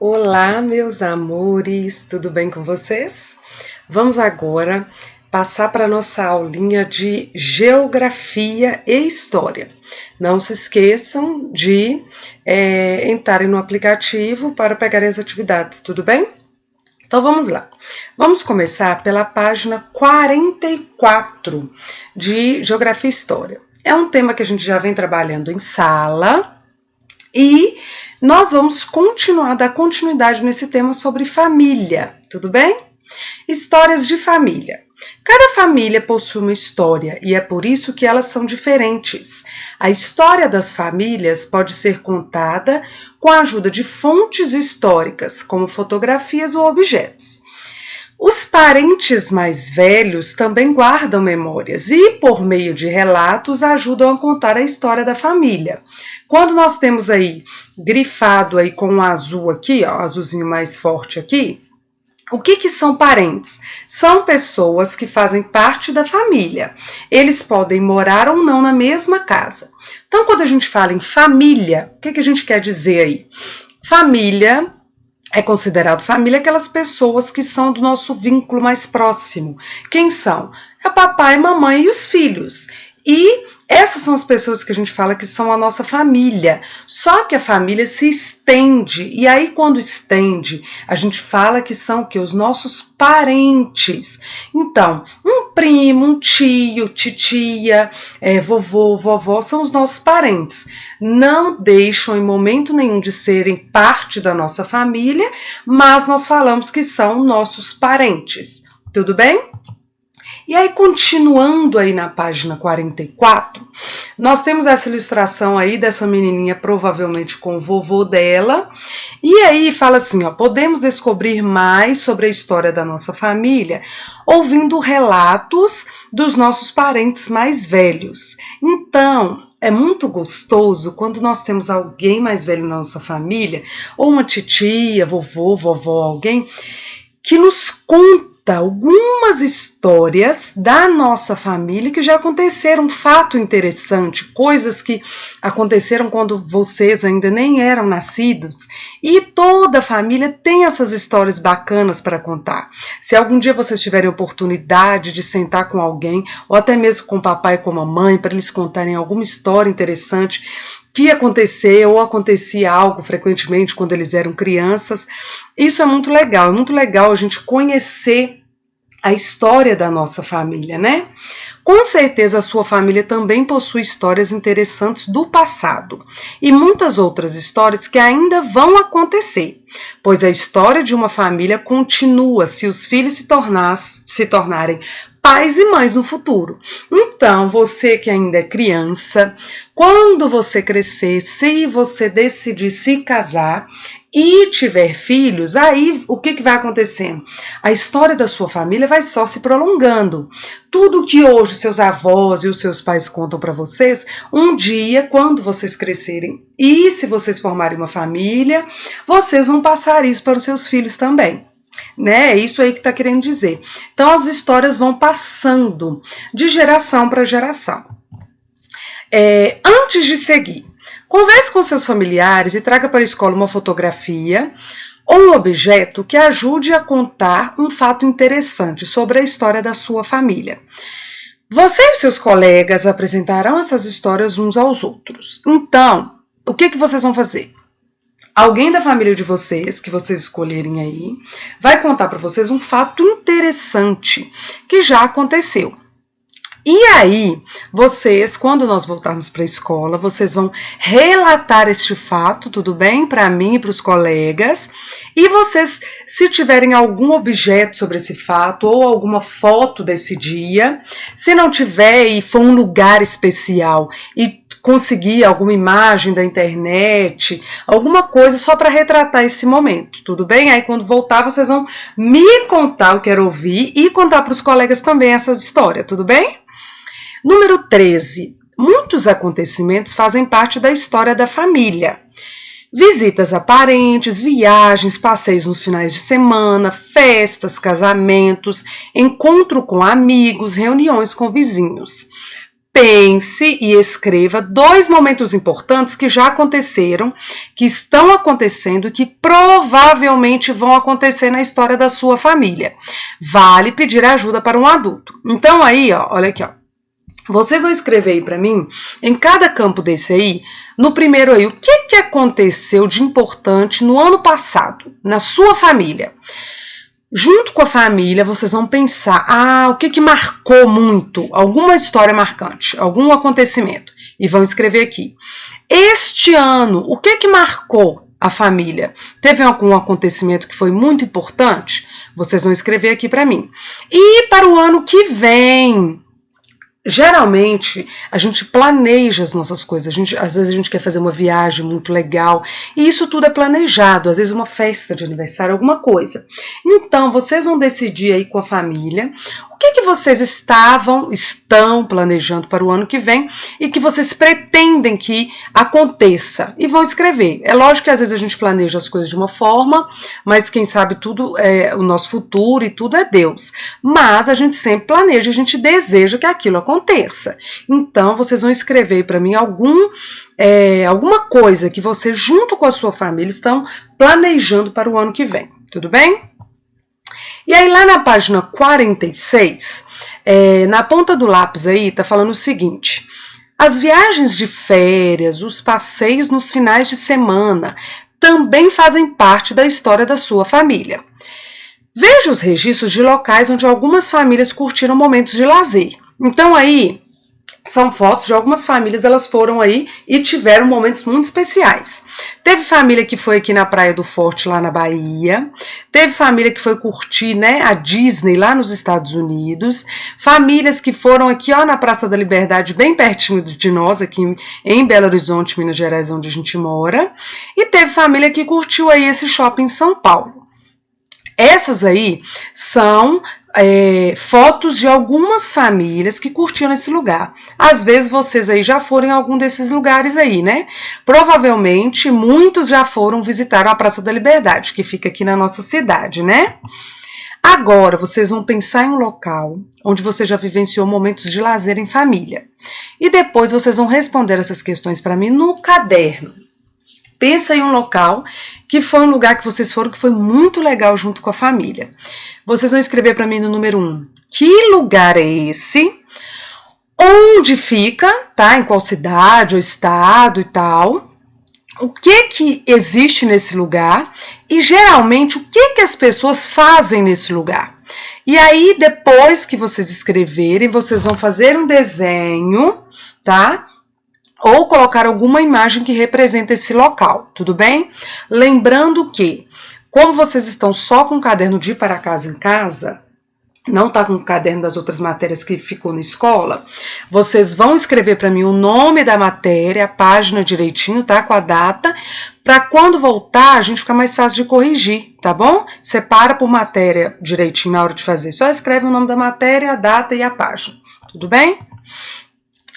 Olá, meus amores, tudo bem com vocês? Vamos agora passar para a nossa aulinha de Geografia e História. Não se esqueçam de entrarem no aplicativo para pegar as atividades, tudo bem? Então vamos lá. Vamos começar pela página 44 de Geografia e História. É um tema que a gente já vem trabalhando em sala e nós vamos dar continuidade nesse tema sobre família, tudo bem? Histórias de família. Cada família possui uma história e é por isso que elas são diferentes. A história das famílias pode ser contada com a ajuda de fontes históricas, como fotografias ou objetos. Os parentes mais velhos também guardam memórias e, por meio de relatos, ajudam a contar a história da família. Quando nós temos aí grifado aí com um azul aqui, ó, azulzinho mais forte aqui, o que são parentes? São pessoas que fazem parte da família. Eles podem morar ou não na mesma casa. Então, quando a gente fala em família, o que a gente quer dizer aí? Família é considerado família aquelas pessoas que são do nosso vínculo mais próximo. Quem são? É papai, mamãe e os filhos. E essas são as pessoas que a gente fala que são a nossa família. Só que a família se estende. E aí, quando estende, a gente fala que são o quê? Os nossos parentes. Então, um primo, um tio, titia, vovô, vovó, são os nossos parentes. Não deixam em momento nenhum de serem parte da nossa família, mas nós falamos que são nossos parentes. Tudo bem? E aí, continuando aí na página 44, nós temos essa ilustração aí dessa menininha, provavelmente com o vovô dela. E aí fala assim, ó, podemos descobrir mais sobre a história da nossa família ouvindo relatos dos nossos parentes mais velhos. Então, é muito gostoso quando nós temos alguém mais velho na nossa família, ou uma titia, vovô, vovó, alguém que nos conta algumas histórias da nossa família que já aconteceram, um fato interessante, coisas que aconteceram quando vocês ainda nem eram nascidos, e toda a família tem essas histórias bacanas para contar. Se algum dia vocês tiverem oportunidade de sentar com alguém, ou até mesmo com o papai e com a mamãe, para eles contarem alguma história interessante que aconteceu ou acontecia algo frequentemente quando eles eram crianças, isso é muito legal a gente conhecer a história da nossa família, né? Com certeza a sua família também possui histórias interessantes do passado e muitas outras histórias que ainda vão acontecer, pois a história de uma família continua se os filhos se tornarem pais e mães no futuro. Então, você que ainda é criança, quando você crescer, se você decidir se casar e tiver filhos, aí o que vai acontecendo? A história da sua família vai só se prolongando. Tudo que hoje seus avós e os seus pais contam para vocês, um dia, quando vocês crescerem e se vocês formarem uma família, vocês vão passar isso para os seus filhos também. Né? É isso aí que está querendo dizer. Então, as histórias vão passando de geração para geração. Antes de seguir, converse com seus familiares e traga para a escola uma fotografia ou um objeto que ajude a contar um fato interessante sobre a história da sua família. Você e seus colegas apresentarão essas histórias uns aos outros. Então, o que vocês vão fazer? Alguém da família de vocês, que vocês escolherem aí, vai contar para vocês um fato interessante que já aconteceu. E aí, vocês, quando nós voltarmos para a escola, vocês vão relatar este fato, tudo bem? Para mim e para os colegas. E vocês, se tiverem algum objeto sobre esse fato ou alguma foto desse dia, se não tiver e for um lugar especial e conseguir alguma imagem da internet, alguma coisa só para retratar esse momento, tudo bem? Aí quando voltar vocês vão me contar, eu quero ouvir, e contar para os colegas também essa história, tudo bem? Número 13. Muitos acontecimentos fazem parte da história da família. Visitas a parentes, viagens, passeios nos finais de semana, festas, casamentos, encontro com amigos, reuniões com vizinhos. pense e escreva 2 momentos importantes que já aconteceram, que estão acontecendo e que provavelmente vão acontecer na história da sua família. Vale pedir ajuda para um adulto. Então aí, ó, olha aqui, ó. Vocês vão escrever aí para mim, em cada campo desse aí, no primeiro aí, o que aconteceu de importante no ano passado, na sua família. Junto com a família, vocês vão pensar, o que marcou muito, alguma história marcante, algum acontecimento, e vão escrever aqui. Este ano, o que marcou a família? Teve algum acontecimento que foi muito importante? Vocês vão escrever aqui para mim. E para o ano que vem, geralmente, a gente planeja as nossas coisas, às vezes a gente quer fazer uma viagem muito legal, e isso tudo é planejado, às vezes uma festa de aniversário, alguma coisa. Então, vocês vão decidir aí com a família o que vocês estão planejando para o ano que vem e que vocês pretendem que aconteça, e vão escrever. É lógico que às vezes a gente planeja as coisas de uma forma, mas quem sabe tudo, o nosso futuro e tudo é Deus. Mas a gente sempre planeja, a gente deseja que aquilo aconteça. Então, vocês vão escrever para mim alguma coisa que você, junto com a sua família, estão planejando para o ano que vem. Tudo bem? E aí, lá na página 46, na ponta do lápis aí, tá falando o seguinte: as viagens de férias, os passeios nos finais de semana também fazem parte da história da sua família. Veja os registros de locais onde algumas famílias curtiram momentos de lazer. Então aí são fotos de algumas famílias, elas foram aí e tiveram momentos muito especiais. Teve família que foi aqui na Praia do Forte, lá na Bahia. Teve família que foi curtir, né, a Disney lá nos Estados Unidos. Famílias que foram aqui, ó, na Praça da Liberdade, bem pertinho de nós, aqui em Belo Horizonte, Minas Gerais, onde a gente mora. E teve família que curtiu aí esse shopping em São Paulo. Essas aí são fotos de algumas famílias que curtiram esse lugar. Às vezes vocês aí já foram em algum desses lugares aí, né? Provavelmente muitos já foram visitar a Praça da Liberdade, que fica aqui na nossa cidade, né? Agora vocês vão pensar em um local onde você já vivenciou momentos de lazer em família. E depois vocês vão responder essas questões para mim no caderno. Pensa em um local que foi um lugar que vocês foram que foi muito legal junto com a família. Vocês vão escrever para mim no número 1. Que lugar é esse? Onde fica, tá? Em qual cidade ou estado e tal? O que existe nesse lugar? E geralmente o que as pessoas fazem nesse lugar? E aí depois que vocês escreverem, vocês vão fazer um desenho, tá? Ou colocar alguma imagem que representa esse local, tudo bem? Lembrando que, como vocês estão só com o caderno de ir para casa em casa, não está com o caderno das outras matérias que ficou na escola, vocês vão escrever para mim o nome da matéria, a página direitinho, tá? Com a data, para quando voltar a gente ficar mais fácil de corrigir, tá bom? Separa por matéria direitinho na hora de fazer. Só escreve o nome da matéria, a data e a página, tudo bem?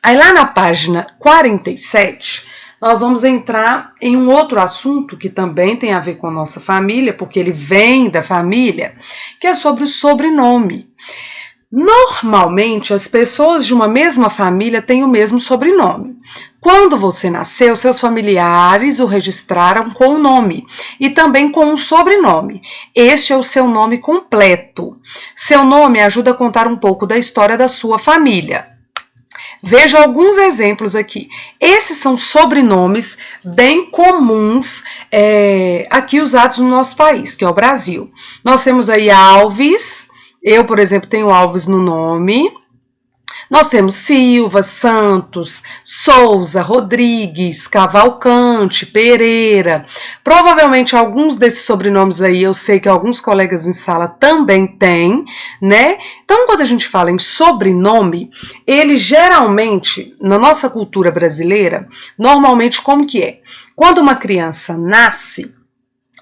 Aí lá na página 47, nós vamos entrar em um outro assunto que também tem a ver com a nossa família, porque ele vem da família, que é sobre o sobrenome. Normalmente, as pessoas de uma mesma família têm o mesmo sobrenome. Quando você nasceu, seus familiares o registraram com o nome e também com o sobrenome. Este é o seu nome completo. Seu nome ajuda a contar um pouco da história da sua família. Veja alguns exemplos aqui. Esses são sobrenomes bem comuns aqui usados no nosso país, que é o Brasil. Nós temos aí Alves, eu, por exemplo, tenho Alves no nome. Nós temos Silva, Santos, Souza, Rodrigues, Cavalcante, Pereira. Provavelmente alguns desses sobrenomes aí eu sei que alguns colegas em sala também têm, né? Então, quando a gente fala em sobrenome, ele geralmente, na nossa cultura brasileira, normalmente como que é? Quando uma criança nasce,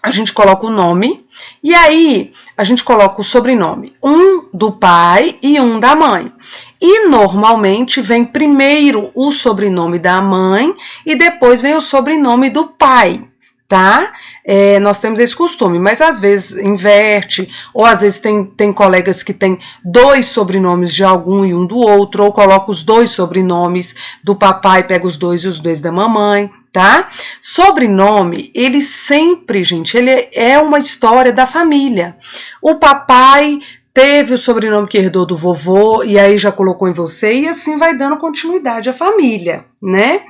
a gente coloca o nome e aí a gente coloca o sobrenome, um do pai e um da mãe. E normalmente vem primeiro o sobrenome da mãe e depois vem o sobrenome do pai, tá? nós temos esse costume, mas às vezes inverte, ou às vezes tem colegas que têm 2 sobrenomes de algum e um do outro, ou coloca os 2 sobrenomes do papai, pega os 2 e os 2 da mamãe, tá? Sobrenome, ele sempre, gente, ele é uma história da família. O papai teve o sobrenome que herdou do vovô e aí já colocou em você e assim vai dando continuidade à família, né?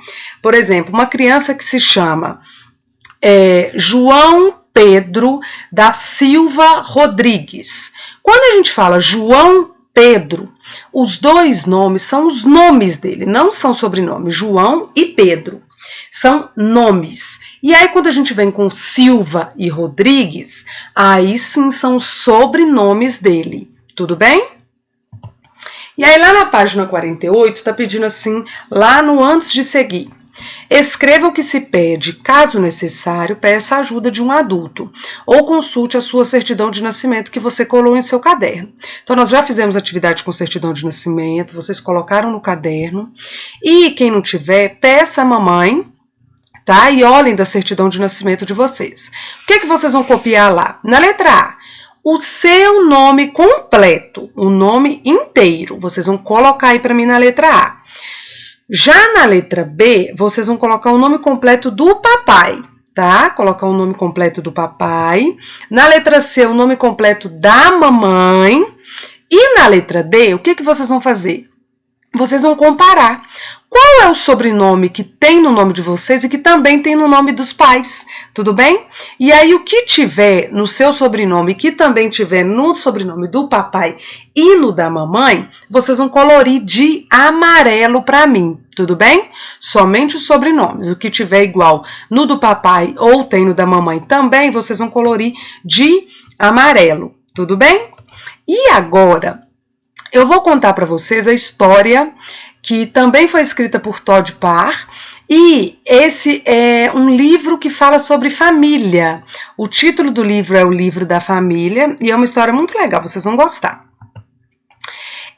Por exemplo, uma criança que se chama João Pedro da Silva Rodrigues. Quando a gente fala João Pedro, os 2 nomes são os nomes dele, não são sobrenomes, João e Pedro. São nomes. E aí, quando a gente vem com Silva e Rodrigues, aí sim são os sobrenomes dele. Tudo bem? E aí, lá na página 48, está pedindo assim, lá no antes de seguir. Escreva o que se pede, caso necessário, peça a ajuda de um adulto ou consulte a sua certidão de nascimento que você colou em seu caderno. Então, nós já fizemos atividade com certidão de nascimento, vocês colocaram no caderno e quem não tiver, peça a mamãe, tá? E olhem da certidão de nascimento de vocês. O que é que vocês vão copiar lá? Na letra A, o seu nome completo, o nome inteiro, vocês vão colocar aí para mim na letra A. Já na letra B, vocês vão colocar o nome completo do papai, tá? Colocar o nome completo do papai. Na letra C, o nome completo da mamãe. E na letra D, o que vocês vão fazer? Vocês vão comparar. Qual é o sobrenome que tem no nome de vocês e que também tem no nome dos pais? Tudo bem? E aí, o que tiver no seu sobrenome, que também tiver no sobrenome do papai e no da mamãe, vocês vão colorir de amarelo para mim. Tudo bem? Somente os sobrenomes. O que tiver igual no do papai ou tem no da mamãe também, vocês vão colorir de amarelo. Tudo bem? E agora, eu vou contar para vocês a história que também foi escrita por Todd Parr, e esse é um livro que fala sobre família. O título do livro é O Livro da Família, e é uma história muito legal, vocês vão gostar.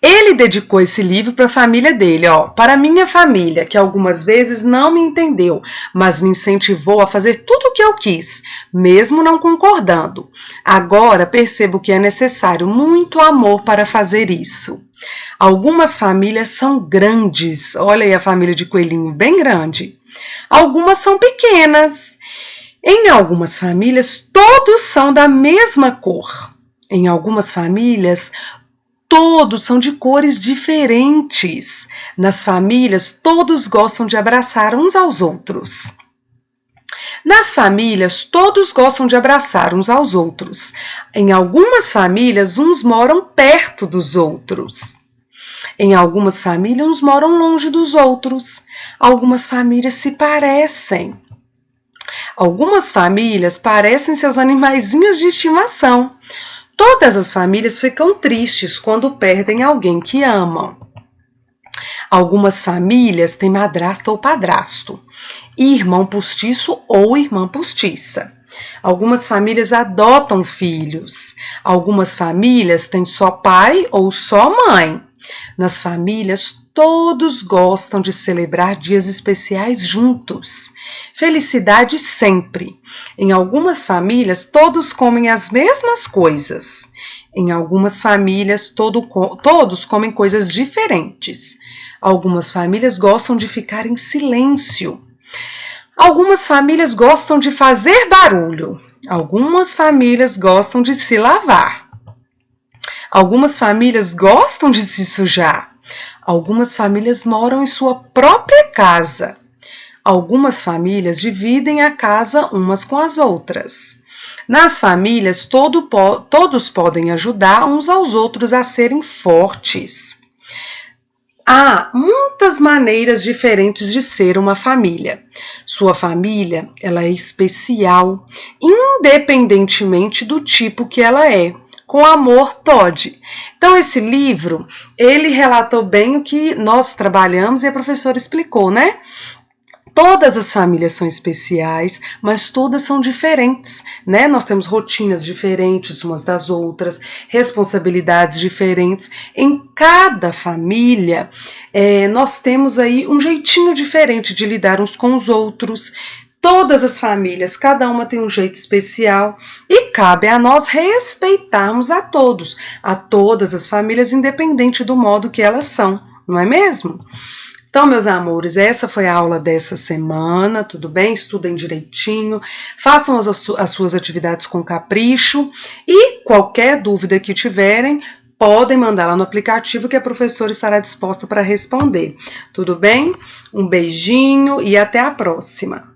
Ele dedicou esse livro para a família dele, para minha família, que algumas vezes não me entendeu, mas me incentivou a fazer tudo o que eu quis, mesmo não concordando. Agora percebo que é necessário muito amor para fazer isso. Algumas famílias são grandes, olha aí a família de coelhinho, bem grande. Algumas são pequenas. Em algumas famílias, todos são da mesma cor. Em algumas famílias, todos são de cores diferentes. Nas famílias, todos gostam de abraçar uns aos outros. Nas famílias, todos gostam de abraçar uns aos outros. Em algumas famílias, uns moram perto dos outros. Em algumas famílias, uns moram longe dos outros. Algumas famílias se parecem. Algumas famílias parecem seus animaizinhos de estimação. Todas as famílias ficam tristes quando perdem alguém que amam. Algumas famílias têm madrasta ou padrasto, irmão postiço ou irmã postiça. Algumas famílias adotam filhos. Algumas famílias têm só pai ou só mãe. Nas famílias, todos gostam de celebrar dias especiais juntos. Felicidade sempre. Em algumas famílias, todos comem as mesmas coisas. Em algumas famílias, todos comem coisas diferentes. Algumas famílias gostam de ficar em silêncio. Algumas famílias gostam de fazer barulho. Algumas famílias gostam de se lavar. Algumas famílias gostam de se sujar. Algumas famílias moram em sua própria casa. Algumas famílias dividem a casa umas com as outras. Nas famílias, todos podem ajudar uns aos outros a serem fortes. Há muitas maneiras diferentes de ser uma família. Sua família, ela é especial, independentemente do tipo que ela é. Com amor, Todd. Então, esse livro, ele relatou bem o que nós trabalhamos e a professora explicou, né? Todas as famílias são especiais, mas todas são diferentes, né? Nós temos rotinas diferentes umas das outras, responsabilidades diferentes. Em cada família, nós temos aí um jeitinho diferente de lidar uns com os outros. Todas as famílias, cada uma tem um jeito especial e cabe a nós respeitarmos a todas as famílias, independente do modo que elas são, não é mesmo? Então, meus amores, essa foi a aula dessa semana, tudo bem? Estudem direitinho, façam as suas atividades com capricho e qualquer dúvida que tiverem, podem mandar lá no aplicativo que a professora estará disposta para responder. Tudo bem? Um beijinho e até a próxima!